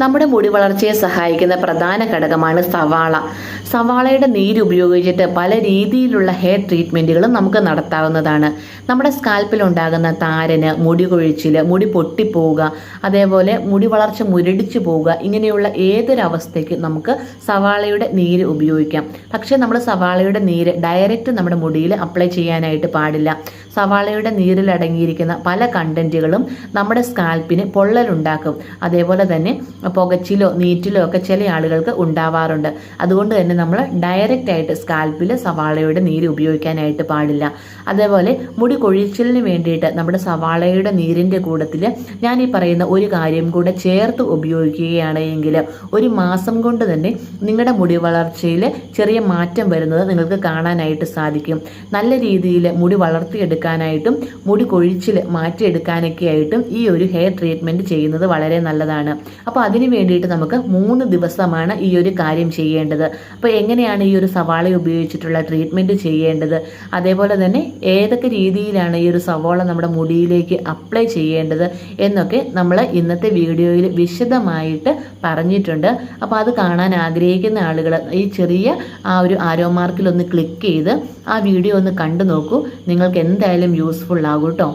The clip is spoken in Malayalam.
നമ്മുടെ മുടി വളർച്ചയെ സഹായിക്കുന്ന പ്രധാന ഘടകമാണ് സവാള. സവാളയുടെ നീര് ഉപയോഗിച്ചിട്ട് പല രീതിയിലുള്ള ഹെയർ ട്രീറ്റ്മെൻറ്റുകളും നമുക്ക് നടത്താവുന്നതാണ്. നമ്മുടെ സ്കാൽപ്പിൽ ഉണ്ടാകുന്ന താരന്, മുടി കൊഴിച്ചിൽ, മുടി പൊട്ടിപ്പോവുക, അതേപോലെ മുടി വളർച്ച മുരടിച്ചു പോവുക, ഇങ്ങനെയുള്ള ഏതൊരവസ്ഥയ്ക്ക് നമുക്ക് സവാളയുടെ നീര് ഉപയോഗിക്കാം. പക്ഷേ നമ്മൾ സവാളയുടെ നീര് ഡയറക്റ്റ് നമ്മുടെ മുടിയിൽ അപ്ലൈ ചെയ്യാനായിട്ട് പാടില്ല. സവാളയുടെ നീരിൽ അടങ്ങിയിരിക്കുന്ന പല കണ്ടന്റുകളും നമ്മുടെ സ്കാൽപ്പിന് പൊള്ളലുണ്ടാക്കും. അതേപോലെ തന്നെ പുകച്ചിലോ നീറ്റിലോ ഒക്കെ ചില ആളുകൾക്ക് ഉണ്ടാവാറുണ്ട്. അതുകൊണ്ട് തന്നെ നമ്മൾ ഡയറക്റ്റ് ആയിട്ട് സ്കാൽപ്പിൽ സവാളയുടെ നീര് ഉപയോഗിക്കാനായിട്ട് പാടില്ല. അതേപോലെ മുടി കൊഴിച്ചിലിന് വേണ്ടിയിട്ട് നമ്മുടെ സവാളയുടെ നീരിൻ്റെ കൂട്ടത്തിൽ ഞാൻ ഈ പറയുന്ന ഒരു കാര്യം കൂടെ ചേർത്ത് ഉപയോഗിക്കുകയാണ് എങ്കിൽ 1 മാസം കൊണ്ട് തന്നെ നിങ്ങളുടെ മുടി വളർച്ചയിൽ ചെറിയ മാറ്റം വരുന്നത് നിങ്ങൾക്ക് കാണാനായിട്ട് സാധിക്കും. നല്ല രീതിയിൽ മുടി വളർത്തിയെടുക്കാനായിട്ടും മുടി കൊഴിച്ചിൽ മാറ്റിയെടുക്കാനൊക്കെ ആയിട്ടും ഈ ഒരു ഹെയർ ട്രീറ്റ്മെൻറ്റ് ചെയ്യുന്നത് വളരെ നല്ലതാണ്. അപ്പോൾ അതിന് വേണ്ടിയിട്ട് നമുക്ക് 3 ദിവസമാണ് ഈ ഒരു കാര്യം ചെയ്യേണ്ടത്. അപ്പോൾ എങ്ങനെയാണ് ഈ ഒരു സവാള ഉപയോഗിച്ചിട്ടുള്ള ട്രീറ്റ്മെൻറ്റ് ചെയ്യേണ്ടത്, അതേപോലെ തന്നെ ഏതൊക്കെ രീതിയിലാണ് ഈ ഒരു സവാള നമ്മുടെ മുടിയിലേക്ക് അപ്ലൈ ചെയ്യേണ്ടത് എന്നൊക്കെ നമ്മൾ ഇന്നത്തെ വീഡിയോയിൽ വിശദമായിട്ട് പറഞ്ഞിട്ടുണ്ട്. അപ്പോൾ അത് കാണാൻ ആഗ്രഹിക്കുന്ന ആളുകൾ ഈ ചെറിയ ആ ഒരു ആരോ മാർക്കിൽ ഒന്ന് ക്ലിക്ക് ചെയ്ത് ആ വീഡിയോ ഒന്ന് കണ്ടു നോക്കൂ. നിങ്ങൾക്ക് എന്തായാലും യൂസ്ഫുൾ ആകും കേട്ടോ.